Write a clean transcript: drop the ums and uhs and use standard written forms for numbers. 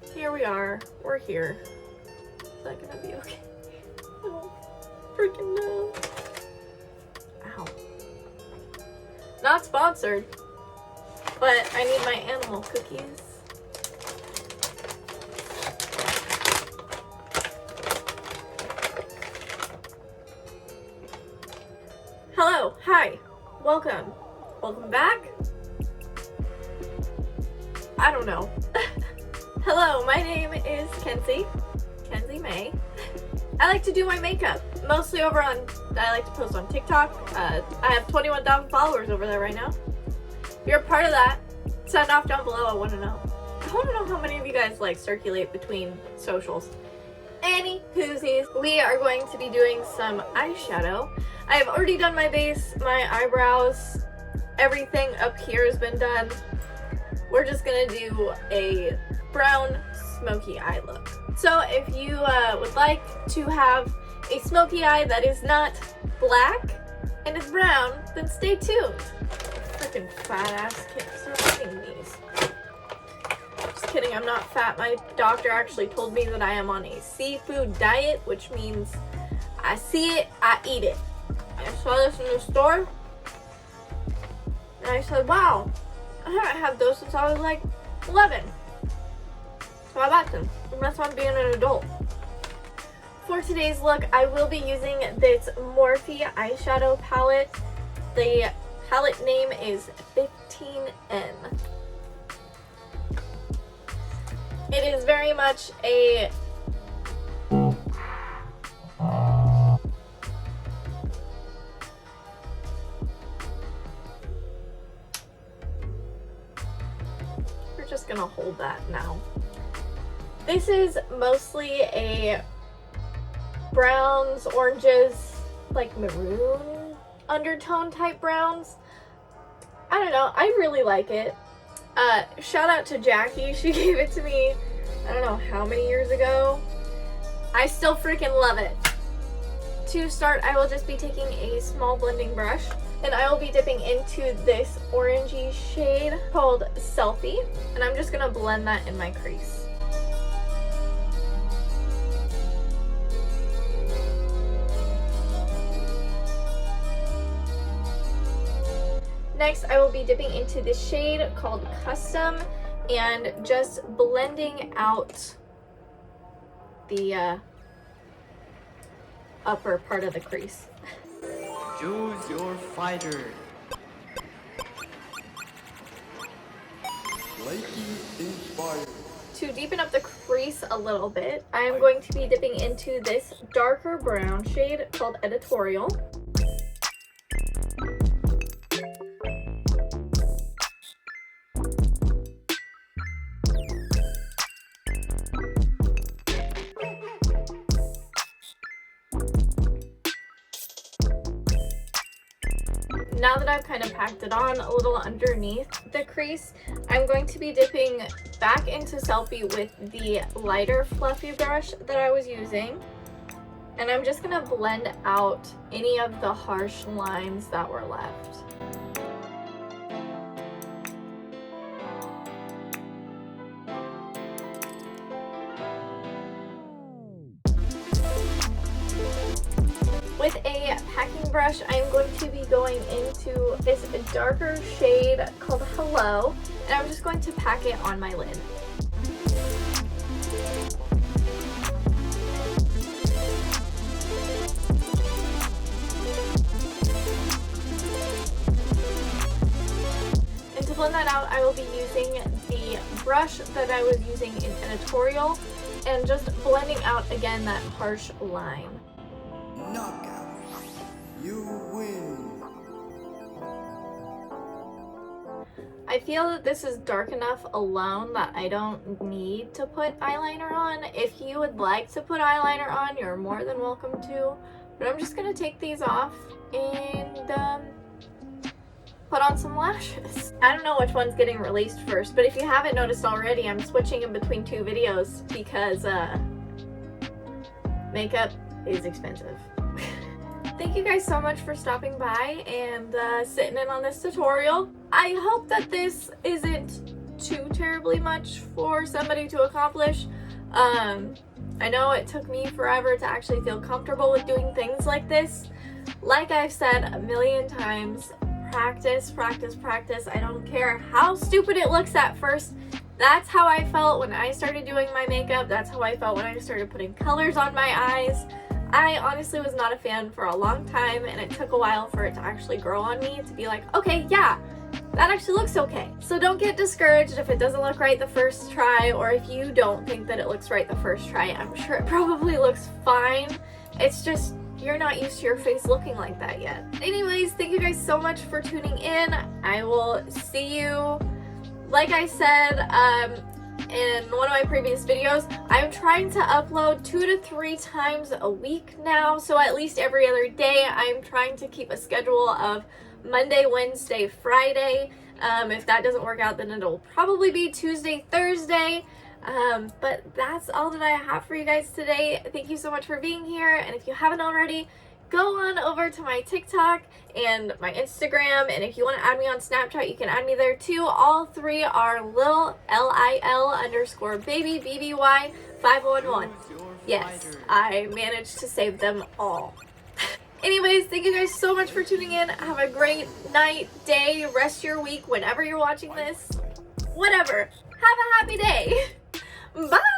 Here we are. We're here. Is that gonna be okay? I don't freaking know. Ow. Not sponsored, but I need my animal cookies. Hello, hi, welcome back? I don't know. Hello, my name is Kenzie May. I like to do my makeup, mostly over on, I like to post on TikTok. I have 21,000 followers over there right now. If you're a part of that, sound off down below, I want to know. I want to know how many of you guys like circulate between socials. Any koozies, we are going to be doing some eyeshadow. I have already done my base, my eyebrows, everything up here has been done. We're just gonna do a brown smoky eye look. So if you would like to have a smoky eye that is not black and is brown, then stay tuned. Freaking fat ass kids are eating these. Just kidding, I'm not fat. My doctor actually told me that I am on a seafood diet, which means I see it, I eat it. I saw this in the store and I said, wow, I haven't had those since I was like 11. So I bought them. And that's why I'm being an adult. For today's look, I will be using this Morphe eyeshadow palette. The palette name is 15N. It is very much a just gonna hold that now. This is mostly a browns, oranges, like maroon undertone type browns. I don't know, I really like it. Shout out to Jackie, she gave it to me, I don't know how many years ago. I still freaking love it. To start, I will just be taking a small blending brush and I will be dipping into this orangey shade called Selfie, and I'm just gonna blend that in my crease. Next, I will be dipping into this shade called Custom and just blending out the upper part of the crease. Choose your fighter. Lakey inspired. To deepen up the crease a little bit, I am going to be dipping into this darker brown shade called Editorial. Now that I've kind of packed it on a little underneath the crease, I'm going to be dipping back into Selfie with the lighter fluffy brush that I was using. And I'm just gonna blend out any of the harsh lines that were left. With a packing brush, I am going to be going into this darker shade called Hello, and I'm just going to pack it on my lid. And to blend that out, I will be using the brush that I was using in Editorial and just blending out again that harsh line. Knockout. You win. I feel that this is dark enough alone that I don't need to put eyeliner on. If you would like to put eyeliner on, you're more than welcome to. But I'm just gonna take these off and put on some lashes. I don't know which one's getting released first, but if you haven't noticed already, I'm switching in between two videos because makeup is expensive. Thank you guys so much for stopping by and sitting in on this tutorial. I hope that this isn't too terribly much for somebody to accomplish. I know it took me forever to actually feel comfortable with doing things like this. Like I've said a million times, practice, practice, practice. I don't care how stupid it looks at first. That's how I felt when I started doing my makeup. That's how I felt when I started putting colors on my eyes. I honestly was not a fan for a long time, and it took a while for it to actually grow on me to be like, okay, yeah, that actually looks okay. So don't get discouraged if it doesn't look right the first try, or if you don't think that it looks right the first try. I'm sure it probably looks fine. It's just you're not used to your face looking like that yet. Anyways, thank you guys so much for tuning in. I will see you, like I said, in one of my previous videos. I'm trying to upload 2 to 3 times a week now, so at least every other day. I'm trying to keep a schedule of Monday, Wednesday, Friday. If that doesn't work out, then it'll probably be Tuesday, Thursday. But that's all that I have for you guys today. Thank you so much for being here, and if you haven't already, go on over to my TikTok and my Instagram, and if you want to add me on Snapchat, you can add me there too. All 3 are Lil Lil_baby BBY 511. Yes, I managed to save them all. Anyways, thank you guys so much for tuning in. Have a great night, day, rest your week, whenever you're watching this. Whatever. Have a happy day. Bye!